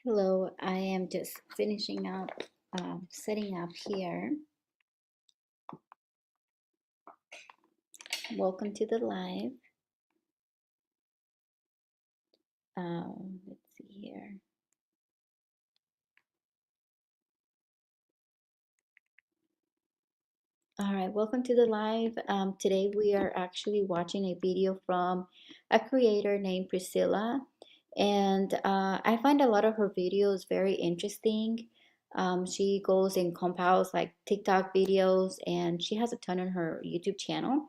Hello, I am just finishing up setting up here. Welcome to the live. Let's see here. All right, welcome to the live. Today we are actually watching a video from a creator named Priscilla, and I find a lot of her videos very interesting. She goes and compiles like TikTok videos, and she has a ton on her YouTube channel.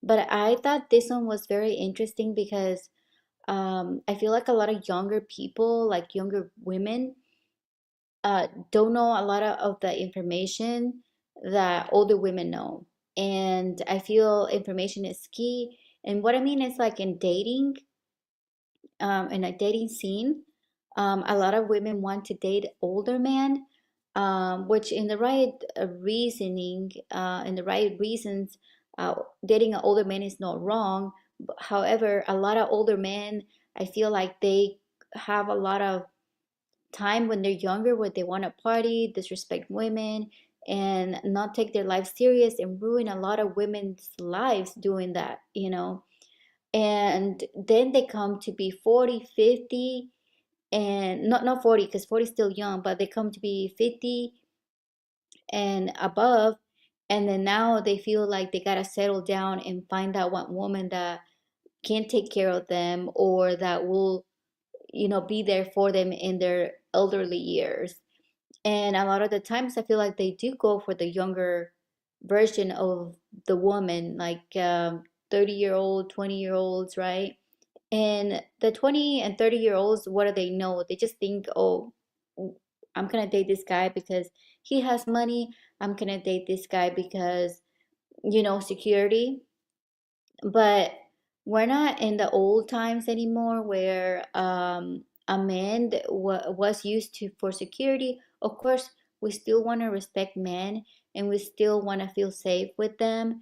But I thought this one was very interesting because I feel like a lot of younger people, like younger women, don't know a lot of the information that older women know. And I feel information is key. And what I mean is like in a dating scene, a lot of women want to date older men, which in the right reasoning, in the right reasons, dating an older man is not wrong. However, a lot of older men, I feel like they have a lot of time when they're younger where they want to party, disrespect women, and not take their life serious and ruin a lot of women's lives doing that. And then they come to be 40, 50, and not 40 because 40 is still young, but they come to be 50 and above, and then now they feel like they gotta settle down and find that one woman that can take care of them or that will be there for them in their elderly years. And a lot of the times I feel like they do go for the younger version of the woman, like 30-year-old, 20-year-olds, right? And the 20 and 30-year-olds, what do they know? They just think, oh, I'm gonna date this guy because he has money. I'm gonna date this guy because, security. But we're not in the old times anymore where a man that was used to for security. Of course, we still want to respect men and we still want to feel safe with them,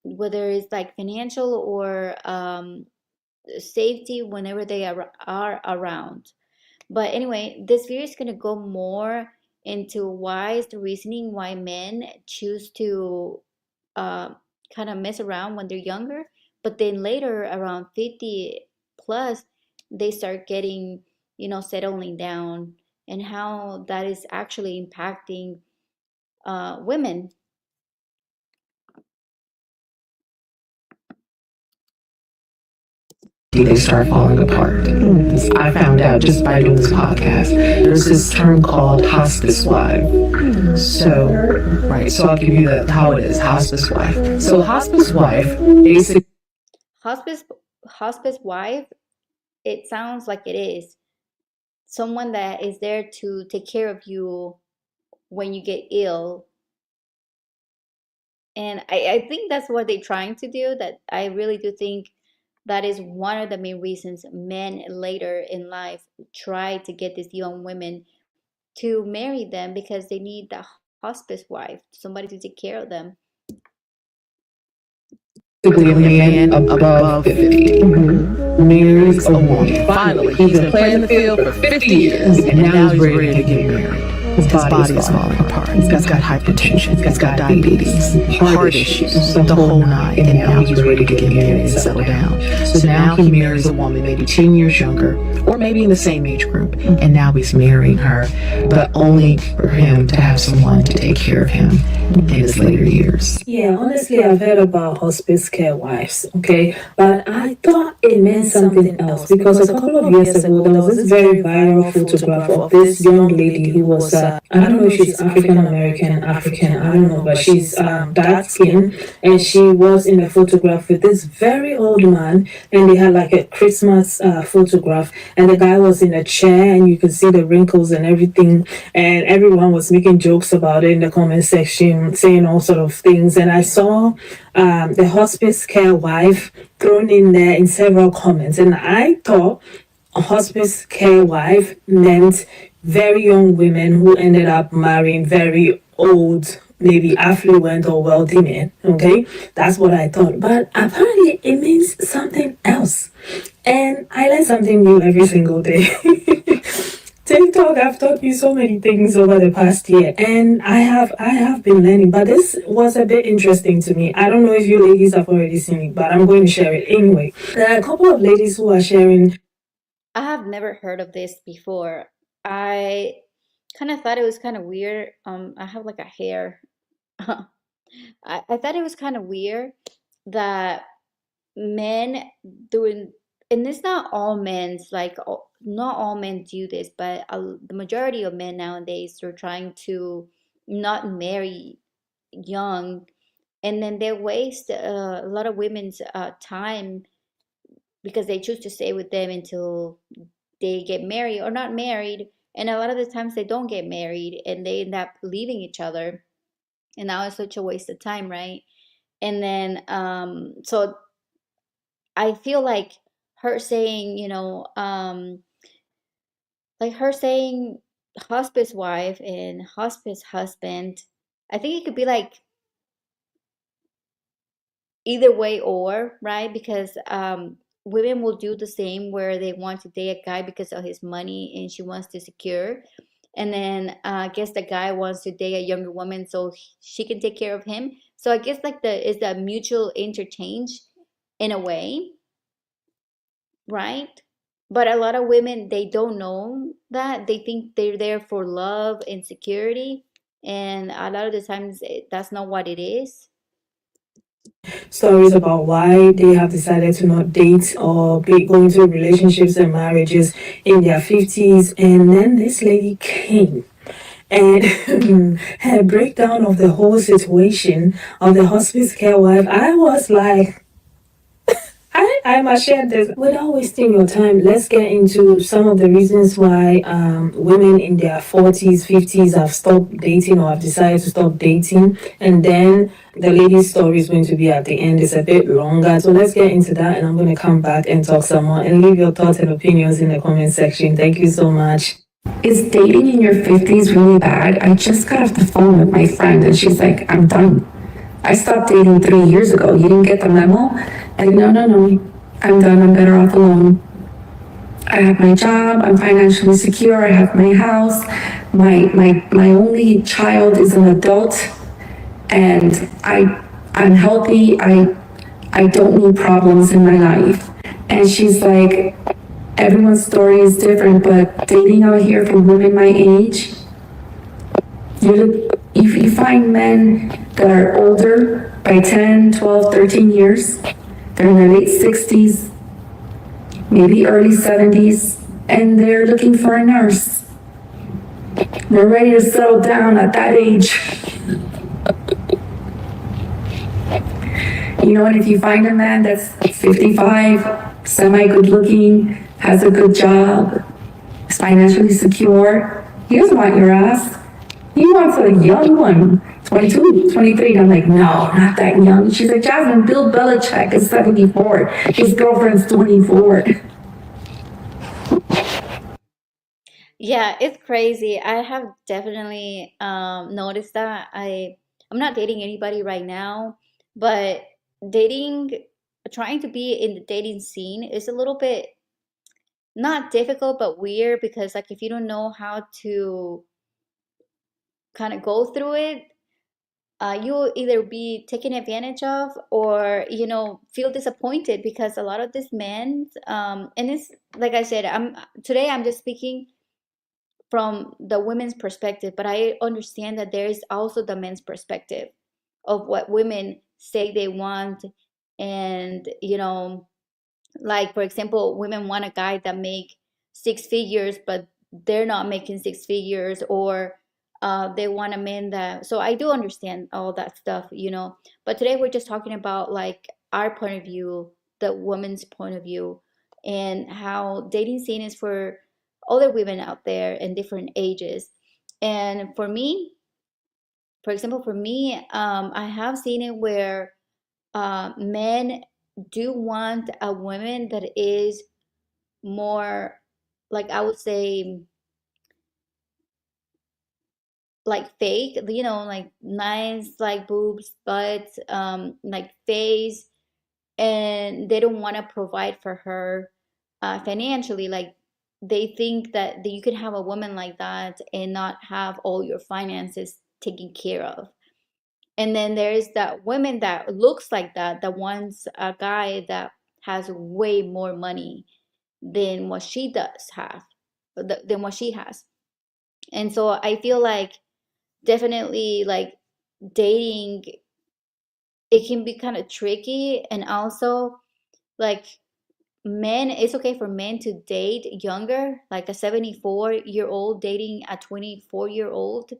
whether it's like financial or safety whenever they are around. But anyway, this video is going to go more into why is the reasoning why men choose to uh, kind of mess around when they're younger, but then later around 50 plus, they start getting, settling down, and how that is actually impacting women. They start falling apart. I found out just by doing this podcast, there's this term called hospice wife. So I'll give you how it is, hospice wife. So hospice wife basically Hospice hospice wife, it sounds like it is someone that is there to take care of you when you get ill. And I think that's what they're trying to do. That I really do think that is one of the main reasons men later in life try to get these young women to marry them, because they need the hospice wife, somebody to take care of them. a man above 50 marries a woman. Finally, he's been playing the field for 50 years, and now he's ready to get married. His body is falling apart. He's got hypertension. He's got diabetes, heart issues, the whole nine. And now he's ready to get married and settle down. So now he marries a woman maybe 10 years younger, or maybe in the same age group. And now he's marrying her, but only for him to have someone to take care of him in his later years. Yeah, honestly, I've heard about hospice care wives, okay? But I thought it meant something else because a couple of years ago, there was this very viral photograph of this young lady who was, I don't know if she's African American, I don't know, but she's dark skinned, and she was in a photograph with this very old man, and they had like a Christmas photograph, and the guy was in a chair, and you could see the wrinkles and everything, and everyone was making jokes about it in the comment section, saying all sort of things. And I saw the hospice care wife thrown in there in several comments, and I thought a hospice care wife meant very young women who ended up marrying very old, maybe affluent or wealthy men. Okay, that's what I thought, but apparently it means something else. And I learn something new every single day. TikTok have taught me so many things over the past year, and I have been learning. But this was a bit interesting to me. I don't know if you ladies have already seen it, but I'm going to share it anyway. There are a couple of ladies who are sharing. I have never heard of this before. I kind of thought it was kind of weird. I have like a hair. I thought it was kind of weird that men doing, and it's not all men's like not all men do this, but the majority of men nowadays are trying to not marry young, and then they waste a lot of women's time because they choose to stay with them until they get married or not married, and a lot of the times they don't get married and they end up leaving each other, and now it's such a waste of time, right? And then so I feel like her saying, like her saying hospice wife and hospice husband, I think it could be like either way or, right? Because women will do the same where they want to date a guy because of his money and she wants to secure. And then I guess the guy wants to date a younger woman so she can take care of him. So I guess like the is that mutual interchange in a way, right? But a lot of women, they don't know that. They think they're there for love and security. And a lot of the times, that's not what it is. Stories about why they have decided to not date or go into relationships and marriages in their 50s. And then this lady came and her breakdown of the whole situation of the hospice care wife, I was like, I must share this. Without wasting your time, let's get into some of the reasons why women in their 40s, 50s have stopped dating or have decided to stop dating. And then the lady's story is going to be at the end. It's a bit longer. So let's get into that. And I'm going to come back and talk some more and leave your thoughts and opinions in the comment section. Thank you so much. Is dating in your 50s really bad? I just got off the phone with my friend and she's like, I'm done. I stopped dating 3 years ago. You didn't get the memo? Like, no, no, no. I'm done. I'm better off alone. I have my job. I'm financially secure. I have my house. My only child is an adult, and I'm healthy. I don't need problems in my life. And she's like, everyone's story is different, but dating out here for women my age, if you find men that are older by 10, 12, 13 years, they're in their late 60s, maybe early 70s, and they're looking for a nurse. They're ready to settle down at that age. And if you find a man that's 55, semi-good looking, has a good job, is financially secure, he doesn't want your ass. He wants a young one, 22, 23. And I'm like, no, not that young. She's like, Jasmine, Bill Belichick is 74. His girlfriend's 24. Yeah, it's crazy. I have definitely noticed that. I'm not dating anybody right now, but dating, trying to be in the dating scene is a little bit not difficult, but weird because like if you don't know how to kind of go through it, you'll either be taken advantage of or feel disappointed because a lot of these men, and it's like I said, I'm just speaking from the women's perspective, but I understand that there is also the men's perspective of what women say they want. And like for example, women want a guy that make 6 figures, but they're not making 6 figures, or they want a man that. So I do understand all that stuff. But today we're just talking about like our point of view, the woman's point of view, and how dating scene is for other women out there in different ages. And for me, for example, I have seen it where men do want a woman that is more, like I would say, like fake, like nice, like boobs, butts, like face, and they don't want to provide for her financially. Like they think that you can have a woman like that and not have all your finances taken care of. And then there's that women that looks like that wants a guy that has way more money than what she does have, than what she has. And so I feel like definitely like dating, it can be kind of tricky. And also like men, it's okay for men to date younger, like a 74-year-old dating a 24-year-old.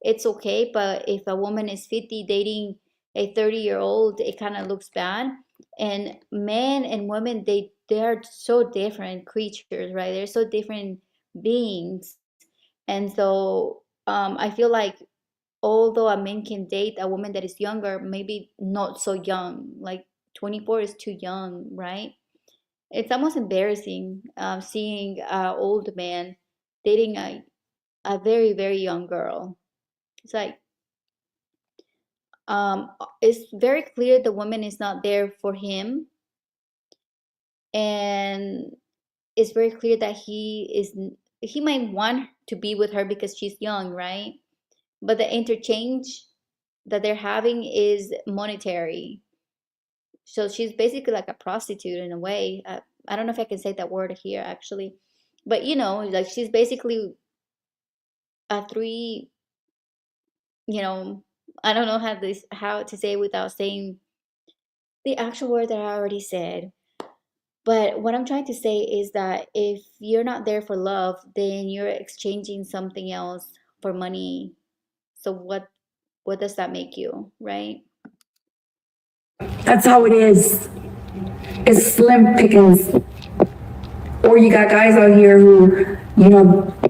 It's okay, but if a woman is 50 dating a 30-year-old, it kind of looks bad. And men and women, they are so different creatures, right? They're so different beings. And so I feel like although a man can date a woman that is younger, maybe not so young, like 24 is too young, right? It's almost embarrassing seeing an old man dating a very, very young girl. It's like, it's very clear the woman is not there for him, and it's very clear that he might want to be with her because she's young, right? But the interchange that they're having is monetary. So she's basically like a prostitute in a way. I don't know if I can say that word here actually, but like she's basically a three, you know, I don't know how to say it without saying the actual word that I already said. But what I'm trying to say is that if you're not there for love, then you're exchanging something else for money. So what does that make you, right? That's how it is. It's slim pickings. Or you got guys out here who,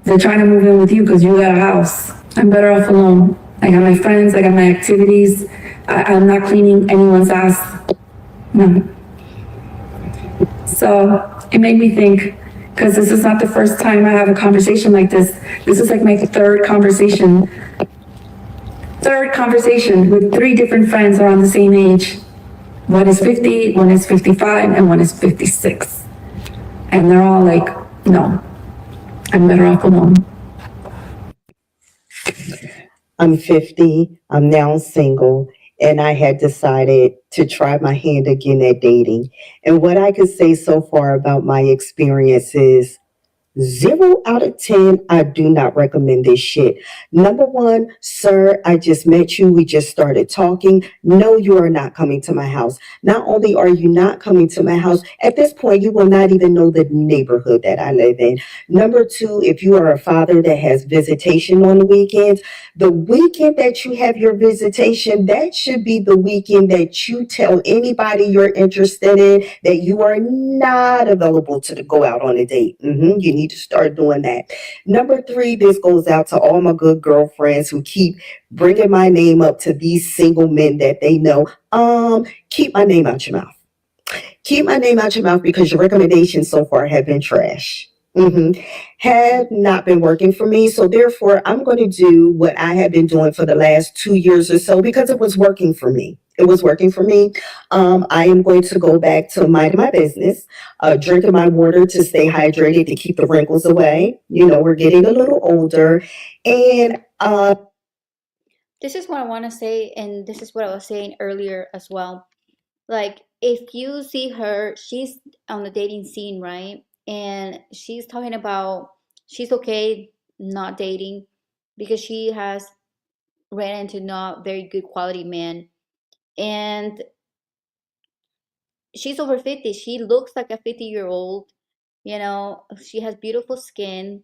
they're trying to move in with you because you got a house. I'm better off alone. I got my friends, I got my activities. I'm not cleaning anyone's ass. No. So it made me think, because this is not the first time I have a conversation like this. This is like my third conversation with 3 different friends around the same age. One is 50, one is 55, and one is 56. And they're all like, no, I'm better off alone. I'm 50, I'm now single, and I had decided to try my hand again at dating. And what I could say so far about my experience is 0 out of 10, I do not recommend this shit. Number one, sir, I just met you. We just started talking. No, you are not coming to my house. Not only are you not coming to my house, at this point, you will not even know the neighborhood that I live in. Number two, if you are a father that has visitation on the weekends, the weekend that you have your visitation, that should be the weekend that you tell anybody you're interested in that you are not available to go out on a date. You need to start doing that. Number three, this goes out to all my good girlfriends who keep bringing my name up to these single men that they know. Keep my name out your mouth. Keep my name out your mouth because your recommendations so far have been trash. Have not been working for me. So therefore, I'm going to do what I have been doing for the last 2 years or so because it was working for me. It was working for me. I am going to go back to minding my business, drinking my water to stay hydrated to keep the wrinkles away. We're getting a little older, and This is what I want to say, and this is what I was saying earlier as well. Like, if you see her, she's on the dating scene, right? And she's talking about she's okay not dating because she has ran into not very good quality men. And she's over 50. She looks like a 50-year-old. She has beautiful skin,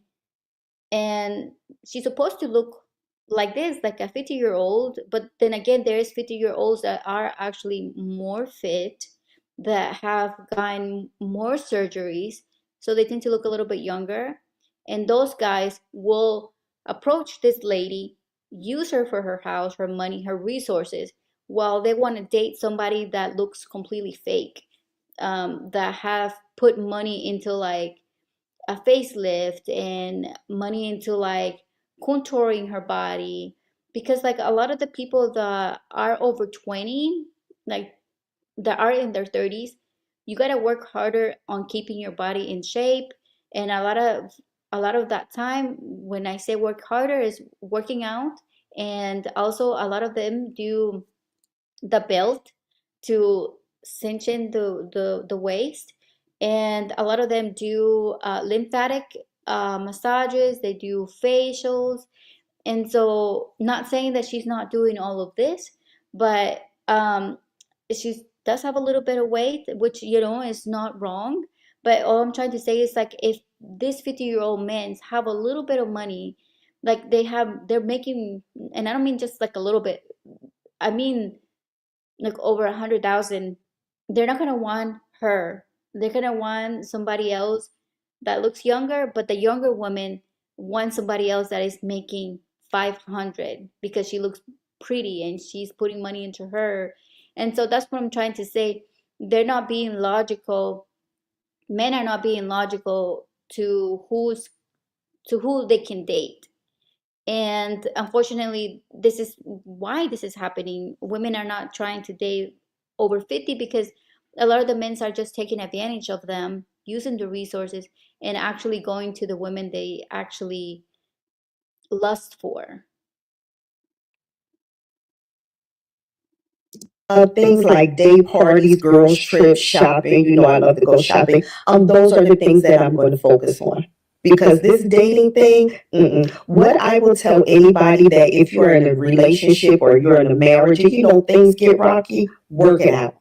and she's supposed to look like this, like a 50-year-old. But then again, there is 50-year-olds that are actually more fit, that have gotten more surgeries, so they tend to look a little bit younger. And those guys will approach this lady, use her for her house, her money, her resources, while they want to date somebody that looks completely fake, that have put money into like a facelift and money into like contouring her body. Because like a lot of the people that are over 20, like that are in their 30s, you got to work harder on keeping your body in shape And a lot of that time, when I say work harder, is working out. And also a lot of them do the belt to cinch in the waist. And a lot of them do lymphatic massages, they do facials. And so, not saying that she's not doing all of this, but she does have a little bit of weight, which, is not wrong. But all I'm trying to say is, like, if these 50-year-old men have a little bit of money, like they're making, and I don't mean just like a little bit, I mean like over 100,000, they're not gonna want her. They're gonna want somebody else that looks younger, but the younger woman wants somebody else that is making 500 because she looks pretty and she's putting money into her. And so that's what I'm trying to say. They're not being logical. Men are not being logical to who they can date. And unfortunately, this is why this is happening. Women are not trying to date over 50 because a lot of the men are just taking advantage of them, using the resources, and actually going to the women they actually lust for. Things like day parties, girls trips, shopping. I love to go shopping. Those are the things that I'm going to focus on. Because this dating thing, what I will tell anybody that if you're in a relationship or you're in a marriage, and things get rocky, work it out.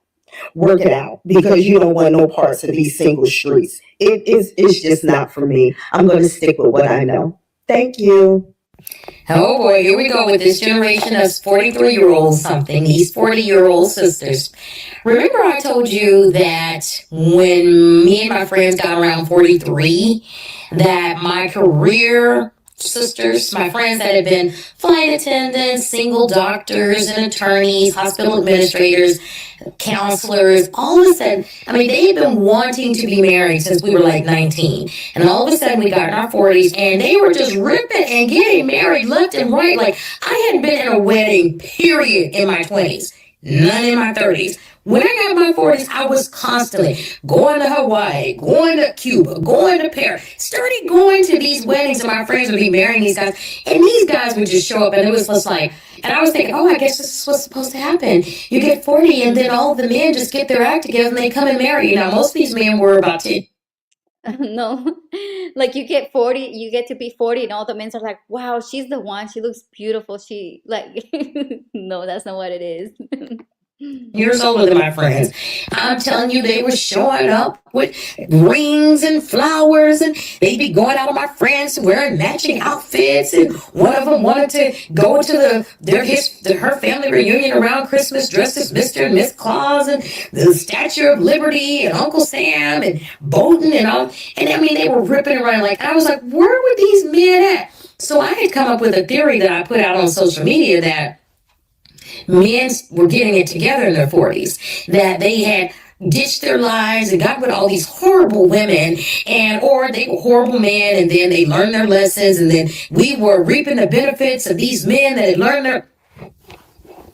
Work it out because you don't want no parts of these single streets. It's just not for me. I'm going to stick with what I know. Thank you. Oh boy, here we go with this generation of 43-year-olds something, these 40-year-old sisters. Remember I told you that when me and my friends got around 43, that my career sisters, my friends that had been flight attendants, single doctors and attorneys, hospital administrators, counselors, all of a sudden, they had been wanting to be married since we were like 19. And all of a sudden we got in our 40s and they were just ripping and getting married left and right. Like I hadn't been in a wedding, period, in my 20s. None in my 30s. When I got my 40s, I was constantly going to Hawaii, going to Cuba, going to Paris, started going to these weddings, and my friends would be marrying these guys, and these guys would just show up, and it was just like, and I was thinking, oh, I guess this is what's supposed to happen. You get 40, and then all the men just get their act together, and they come and marry you. Now, most of these men were about 10. No, like you get 40, you get to be 40, and all the men are like, wow, she's the one. She looks beautiful. She, like, no, that's not what it is. Years older than my friends. I'm telling you, they were showing up with rings and flowers, and they'd be going out with my friends wearing matching outfits. And one of them wanted to go to her family reunion around Christmas dressed as Mr. and Miss Claus and the Statue of Liberty and Uncle Sam and Bowden and all. And they were ripping around like, I was like, where were these men at? So I had come up with a theory that I put out on social media that men were getting it together in their 40s, that they had ditched their lives and got with all these horrible women, or they were horrible men, and then they learned their lessons, and then we were reaping the benefits of these men that had learned their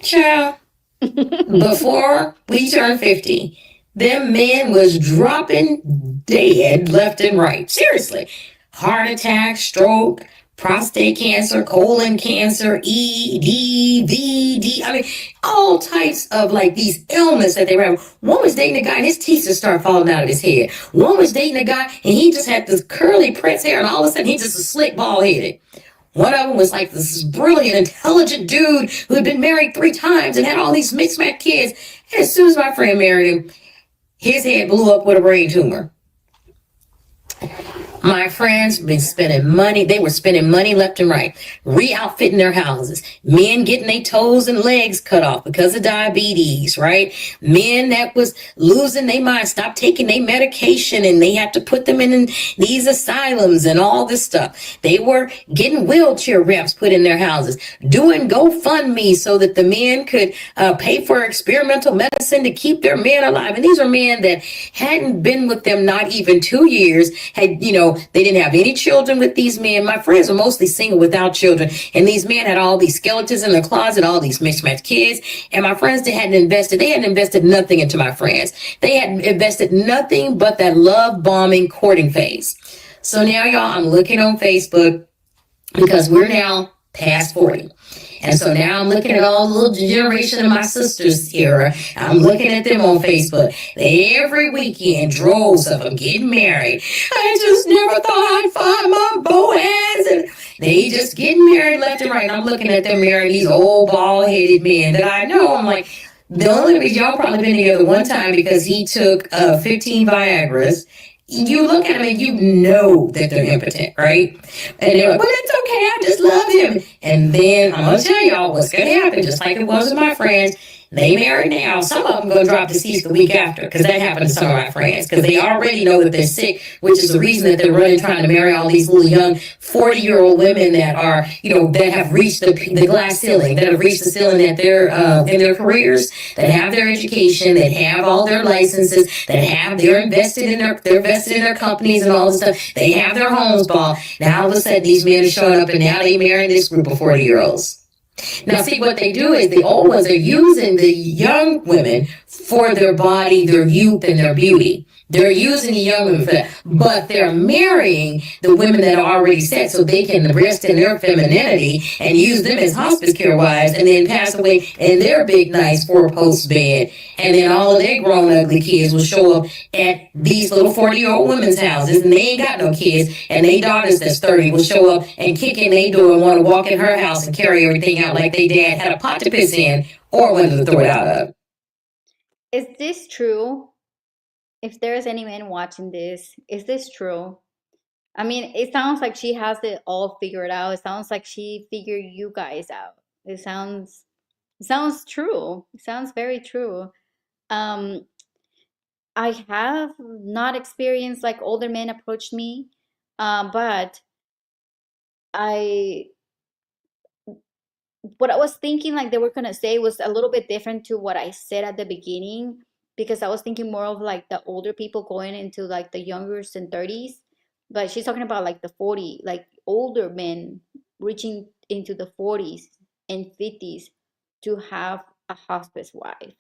child. Before we turned 50, them men was dropping dead left and right. Seriously. Heart attack, stroke, prostate cancer, colon cancer, ED, VD, all types of like these ailments that they were having. One was dating a guy and his teeth just started falling out of his head. One was dating a guy and he just had this curly Prince hair and all of a sudden he just a slick bald headed. One of them was like this brilliant, intelligent dude who had been married 3 times and had all these mixed match kids. And as soon as my friend married him, his head blew up with a brain tumor. My friends been spending money. They were spending money left and right, re-outfitting their houses. Men getting their toes and legs cut off because of diabetes, right? Men that was losing their mind, stopped taking their medication, and they had to put them in these asylums and all this stuff. They were getting wheelchair ramps put in their houses, doing GoFundMe so that the men could pay for experimental medicine to keep their men alive. And these are men that hadn't been with them not even 2 years, had, they didn't have any children with these men. My friends were mostly single without children. And these men had all these skeletons in their closet, all these mismatched kids. And my friends, they hadn't invested nothing into my friends. They hadn't invested nothing but that love bombing courting phase. So now, y'all, I'm looking on Facebook because we're now past 40. And so now I'm looking at all the little generation of my sisters here. I'm looking at them on Facebook. Every weekend, droves of them getting married. I just never thought I'd find my Boaz. And they just getting married left and right. And I'm looking at them marrying these old bald-headed men that I know. I'm like, the only reason y'all probably been together one time because he took 15 Viagra's. You look at them and you know that they're impotent, right? And they're like, but it's okay, I just love him. And then I'm gonna tell y'all what's gonna happen, just like it was with my friends. They married now. Some of them gonna drop deceased the week after, because that happened to some of my friends, because they already know that they're sick, which is the reason that they're running trying to marry all these little young 40-year-old women that are, that have reached the glass ceiling, that have reached the ceiling that they're in their careers, that have their education, that have all their licenses, they're invested in their companies and all this stuff. They have their homes bought. Now all of a sudden these men are showing up and now they marry this group of 40-year-olds. Now, see, what they do is the old ones are using the young women for their body, their youth, and their beauty. They're using the young women for that, but they're marrying the women that are already set so they can rest in their femininity and use them as hospice care wives and then pass away in their big, nice four-post bed. And then all of their grown, ugly kids will show up at these little 40-year-old women's houses, and they ain't got no kids, and they daughters that's 30 will show up and kick in their door and want to walk in her house and carry everything out like they dad had a pot to piss in or wanted to throw it out of. Is this true? If there's any man watching this, is this true? I mean, it sounds like she has it all figured out. It sounds like she figured you guys out. It sounds true. It sounds very true. Um, I have not experienced like older men approach me, but I what I was thinking like they were gonna say was a little bit different to what I said at the beginning, because I was thinking more of like the older people going into like the youngers and 30s, but she's talking about like the 40, like older men reaching into the 40s and 50s to have a hospice wife.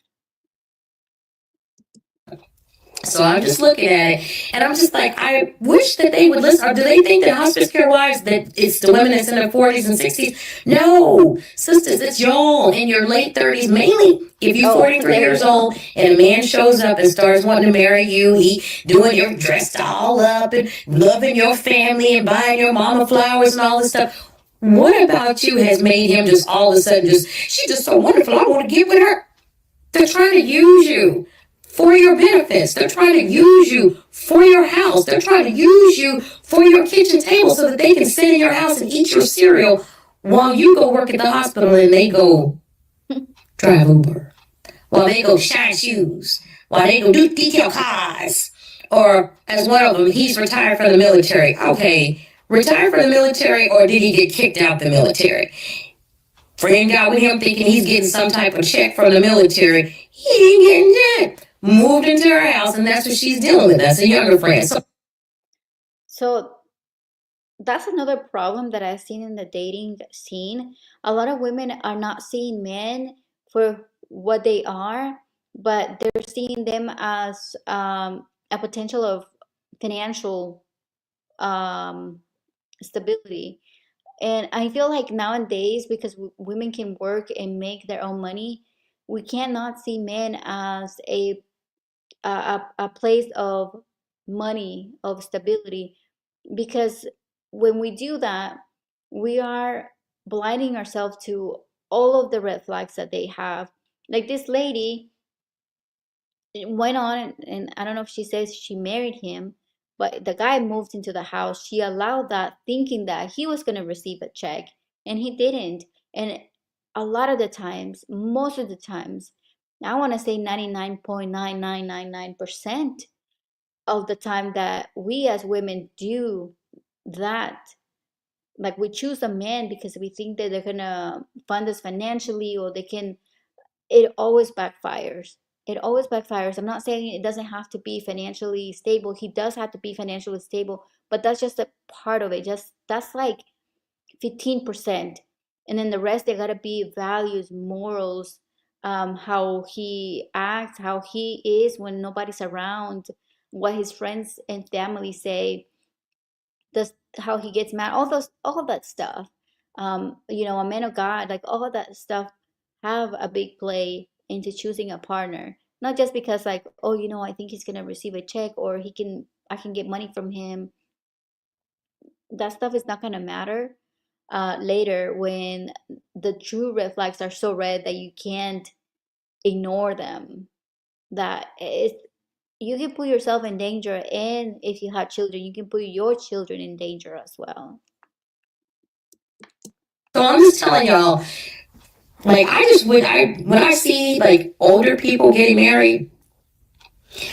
So I'm just looking at it, and I'm just like, I wish that they would listen. Or do they think that hospice care wives, that it's the women that's in their 40s and 60s? No, sisters, it's y'all in your late 30s, mainly if you're 43 years old and a man shows up and starts wanting to marry you. He doing your dressed all up and loving your family and buying your mama flowers and all this stuff. What about you has made him just all of a sudden she's just so wonderful, I want to get with her? They're trying to use you for your benefits. They're trying to use you for your house. They're trying to use you for your kitchen table so that they can sit in your house and eat your cereal while you go work at the hospital and they go drive Uber, while they go shine shoes, while they go do detail cars. Or as one of them, he's retired from the military. Okay, retired from the military, or did he get kicked out the military? Friend got with him thinking he's getting some type of check from the military. He ain't getting that. Moved into her house, and that's what she's dealing with. That's a younger friend. So that's another problem that I've seen in the dating scene. A lot of women are not seeing men for what they are, but they're seeing them as a potential of financial stability. And I feel like nowadays, because women can work and make their own money, we cannot see men as a place of money, of stability, because when we do that, we are blinding ourselves to all of the red flags that they have. Like this lady went on, and I don't know if she says she married him, but the guy moved into the house. She allowed that, thinking that he was going to receive a check, and he didn't. And a lot of the times, most of the times, I want to say 99.9999% of the time that we as women do that, like we choose a man because we think that they're gonna fund us financially, or they can, it always backfires. It always backfires. I'm not saying it doesn't have to be financially stable. He does have to be financially stable, but that's just a part of it. Just that's like 15%. And then the rest, they gotta be values, morals, how he acts, how he is when nobody's around, what his friends and family say. how he gets mad, all of that stuff. A man of God, like all of that stuff, have a big play into choosing a partner. Not just because like, oh, I think he's gonna receive a check, or I can get money from him. That stuff is not gonna matter later, when the true red flags are so red that you can't ignore them. That you can put yourself in danger, and if you have children, you can put your children in danger as well. So I'm just telling y'all, like, when I see like older people getting married,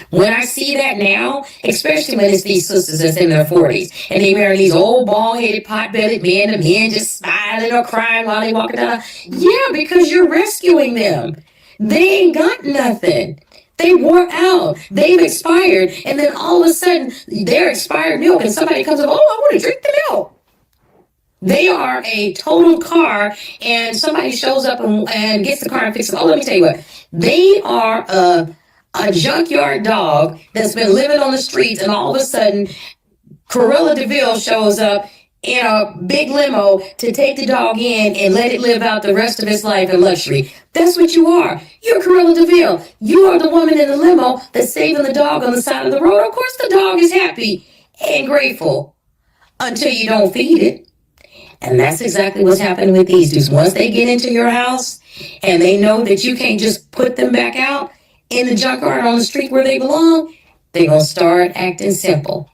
when I see that now, especially when it's these sisters that's in their 40s and they marry these old bald-headed, pot-bellied men, the men just smiling or crying while they walking down. Yeah, because you're rescuing them. They ain't got nothing. They wore out. They've expired. And then all of a sudden, they're expired milk and somebody comes up, oh, I want to drink the milk. They are a total car, and somebody shows up and gets the car and fixes it. Oh, let me tell you what. They are a junkyard dog that's been living on the streets, and all of a sudden, Cruella de Vil shows up in a big limo to take the dog in and let it live out the rest of its life in luxury. That's what you are. You're Cruella de Vil. You are the woman in the limo that's saving the dog on the side of the road. Of course, the dog is happy and grateful until you don't feed it. And that's exactly what's happening with these dudes. Once they get into your house and they know that you can't just put them back out in the junkyard on the street where they belong, they're going to start acting simple.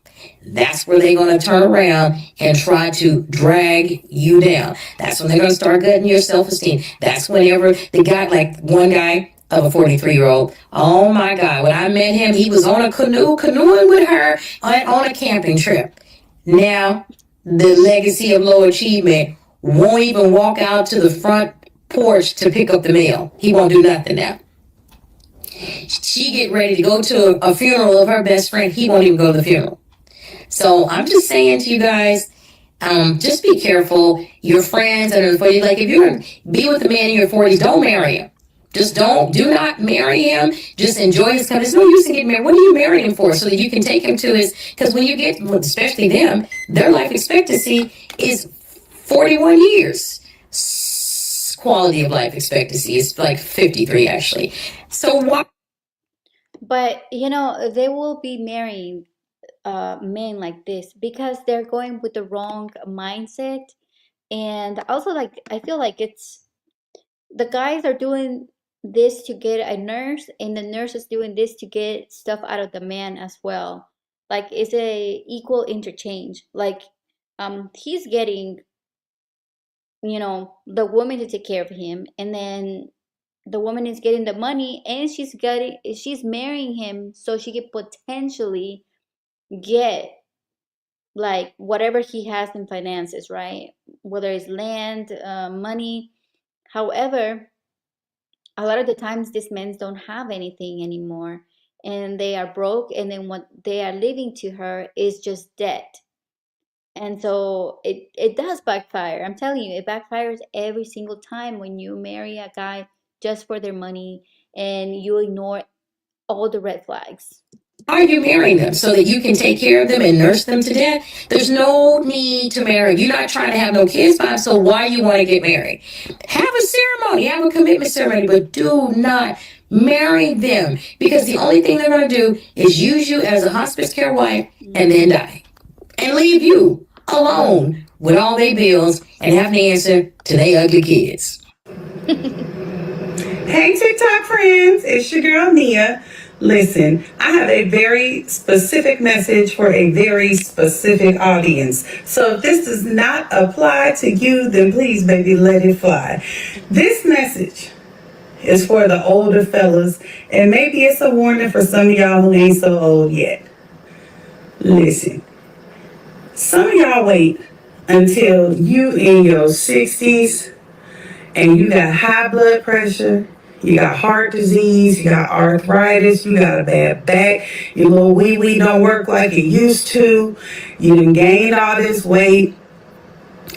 That's where they're going to turn around and try to drag you down. That's when they're going to start gutting your self-esteem. That's whenever the guy, like one guy of a 43-year-old, oh my God, when I met him, he was on a canoeing with her on a camping trip. Now, the legacy of low achievement won't even walk out to the front porch to pick up the mail. He won't do nothing now. She get ready to go to a funeral of her best friend. He won't even go to the funeral. So I'm just saying to you guys, just be careful. Your friends that are in the 40s, like if you're going to be with a man in your 40s, don't marry him. Just do not marry him. Just enjoy his company. There's no use in getting married. What are you marrying him for? So that you can take him to because when you get, especially them, their life expectancy is 41 years. Quality of life expectancy is like 53 actually. So what? But they will be marrying men like this because they're going with the wrong mindset. And also, like, I feel like the guys are doing this to get a nurse, and the nurse is doing this to get stuff out of the man as well. Like, it's a equal interchange. Like, he's getting, the woman to take care of him, and then the woman is getting the money, and she's marrying him so she could potentially get like whatever he has in finances, right? Whether it's land, money. However, a lot of the times these men don't have anything anymore, and they are broke, and then what they are leaving to her is just debt. And so it does backfire. I'm telling you, it backfires every single time when you marry a guy just for their money and you ignore all the red flags. Are you marrying them so that you can take care of them and nurse them to death? There's no need to marry. You're not trying to have no kids, Bob, so why you want to get married? Have a ceremony, have a commitment ceremony, but do not marry them, because the only thing they're going to do is use you as a hospice care wife and then die and leave you alone with all their bills and having to answer to their ugly kids. Hey TikTok friends, it's your girl Nia. Listen, I have a very specific message for a very specific audience. So if this does not apply to you, then please, baby, let it fly. This message is for the older fellas, and maybe it's a warning for some of y'all who ain't so old yet. Listen, some of y'all wait until you in your 60s and you got high blood pressure, you got heart disease, you got arthritis, you got a bad back, your little wee-wee don't work like it used to, you done gained all this weight,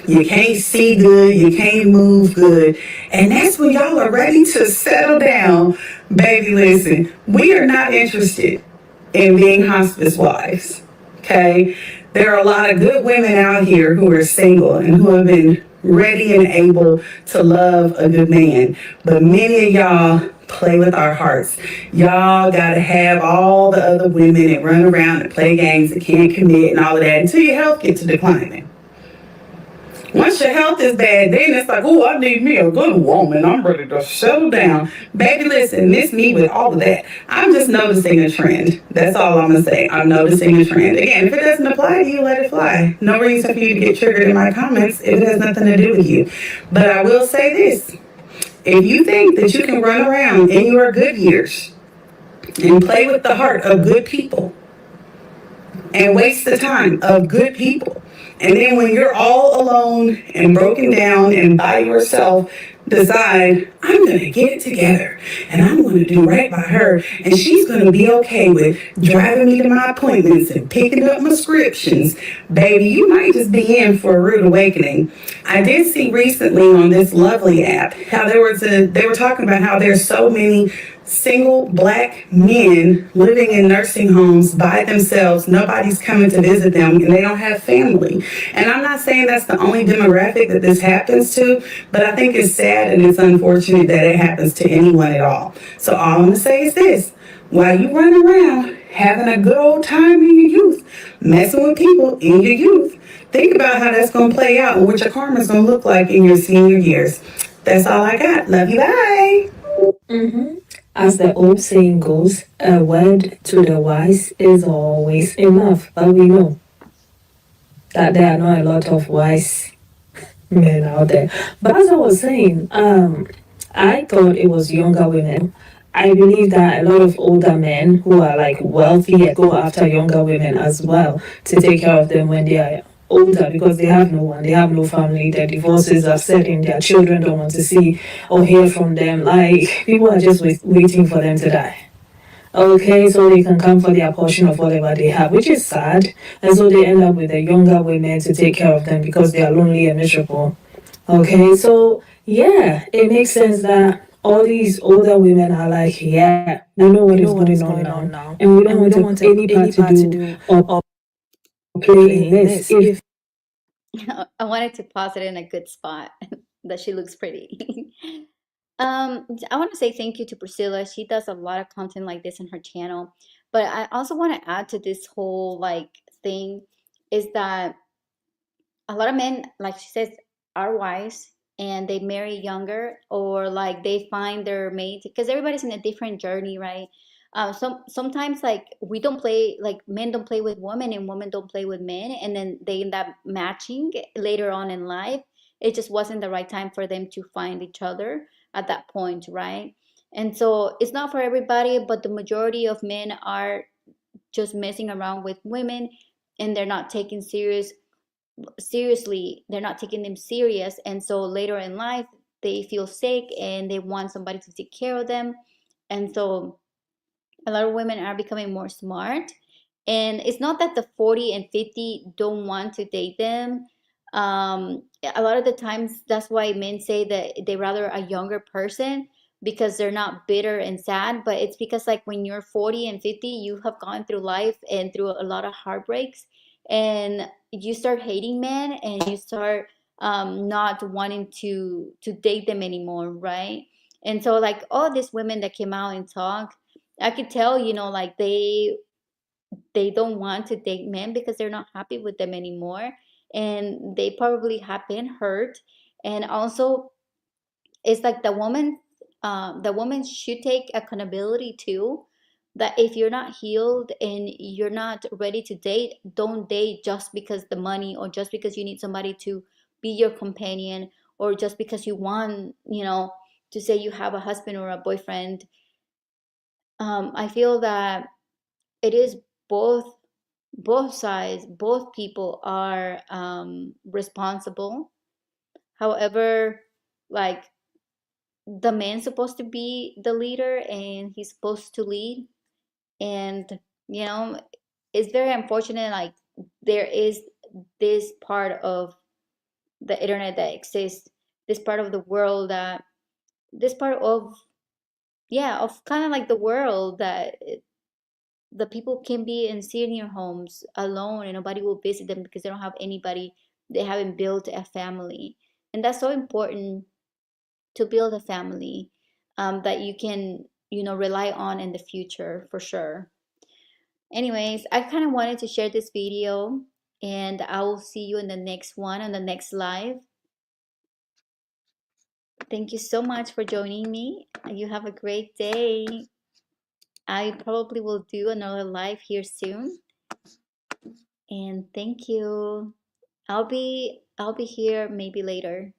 you can't see good, you can't move good, and that's when y'all are ready to settle down. Baby, listen, we are not interested in being hospice wives, okay? There are a lot of good women out here who are single and who have been ready and able to love a good man. But many of y'all play with our hearts. Y'all gotta have all the other women and run around and play games and can't commit and all of that until your health gets to declining. Once your health is bad, then it's like, oh, I need me a good woman. I'm ready to settle down. Baby, listen, miss me with all of that. I'm just noticing a trend. That's all I'm going to say. I'm noticing a trend. Again, if it doesn't apply to you, let it fly. No reason for you to get triggered in my comments if it has nothing to do with you. But I will say this. If you think that you can run around in your good years and play with the heart of good people and waste the time of good people, and then when you're all alone and broken down and by yourself, decide, I'm going to get it together and I'm going to do right by her. And she's going to be okay with driving me to my appointments and picking up my prescriptions. Baby, you might just be in for a rude awakening. I did see recently on this lovely app how they were talking about how there's so many single black men living in nursing homes by themselves. Nobody's coming to visit them and they don't have family. And I'm not saying that's the only demographic that this happens to, but I think it's sad and it's unfortunate that it happens to anyone at all. So all I'm going to say is this. While you run around having a good old time in your youth, messing with people in your youth, think about how that's going to play out and what your karma's going to look like in your senior years. That's all I got. Love you. Bye. As the old saying goes, a word to the wise is always enough. But we know that there are not a lot of wise men out there. But as I was saying, I thought it was younger women. I believe that a lot of older men who are like wealthy go after younger women as well to take care of them when they are older because they have no one, they have no family, their divorces are setting, their children don't want to see or hear from them. Like people are just waiting for them to die. Okay, so they can come for their portion of whatever they have, which is sad. And so they end up with the younger women to take care of them because they are lonely and miserable. Okay, so yeah, it makes sense that all these older women are like, yeah, we know what is going on now, and we don't want any part to do or play in this. If I wanted to pause it in a good spot that she looks pretty. I want to say thank you to Priscilla. She does a lot of content like this on her channel. But I also want to add to this whole like thing is that a lot of men, like she says, are wise and they marry younger or like they find their mate because everybody's in a different journey, right? Sometimes like we don't play like men don't play with women and women don't play with men and then they end up matching later on in life. It just wasn't the right time for them to find each other at that point, right? And so it's not for everybody, but the majority of men are just messing around with women and they're not taking seriously, they're not taking them serious, and so later in life they feel sick and they want somebody to take care of them. And so a lot of women are becoming more smart, and it's not that the 40 and 50 don't want to date them. A lot of the times that's why men say that they rather a younger person because they're not bitter and sad, but it's because like when you're 40 and 50 you have gone through life and through a lot of heartbreaks, and you start hating men and you start not wanting to date them anymore, right? And so like all these women that came out and talk, I could tell, like they don't want to date men because they're not happy with them anymore, and they probably have been hurt. And also, it's like the woman should take accountability too. That if you're not healed and you're not ready to date, don't date just because the money or just because you need somebody to be your companion or just because you want, to say you have a husband or a boyfriend. I feel that it is both both sides, both people are responsible. However, like the man's supposed to be the leader and he's supposed to lead, and you know it's very unfortunate like there is this part of the internet that exists, this part of the world that this part of, yeah, of kind of like the world that the people can be in senior homes alone and nobody will visit them because they don't have anybody, they haven't built a family. And that's so important, to build a family that you can, rely on in the future for sure. Anyways, I kind of wanted to share this video, and I will see you in the next one, on the next live. Thank you so much for joining me. You have a great day. I probably will do another live here soon. And thank you. I'll be here maybe later.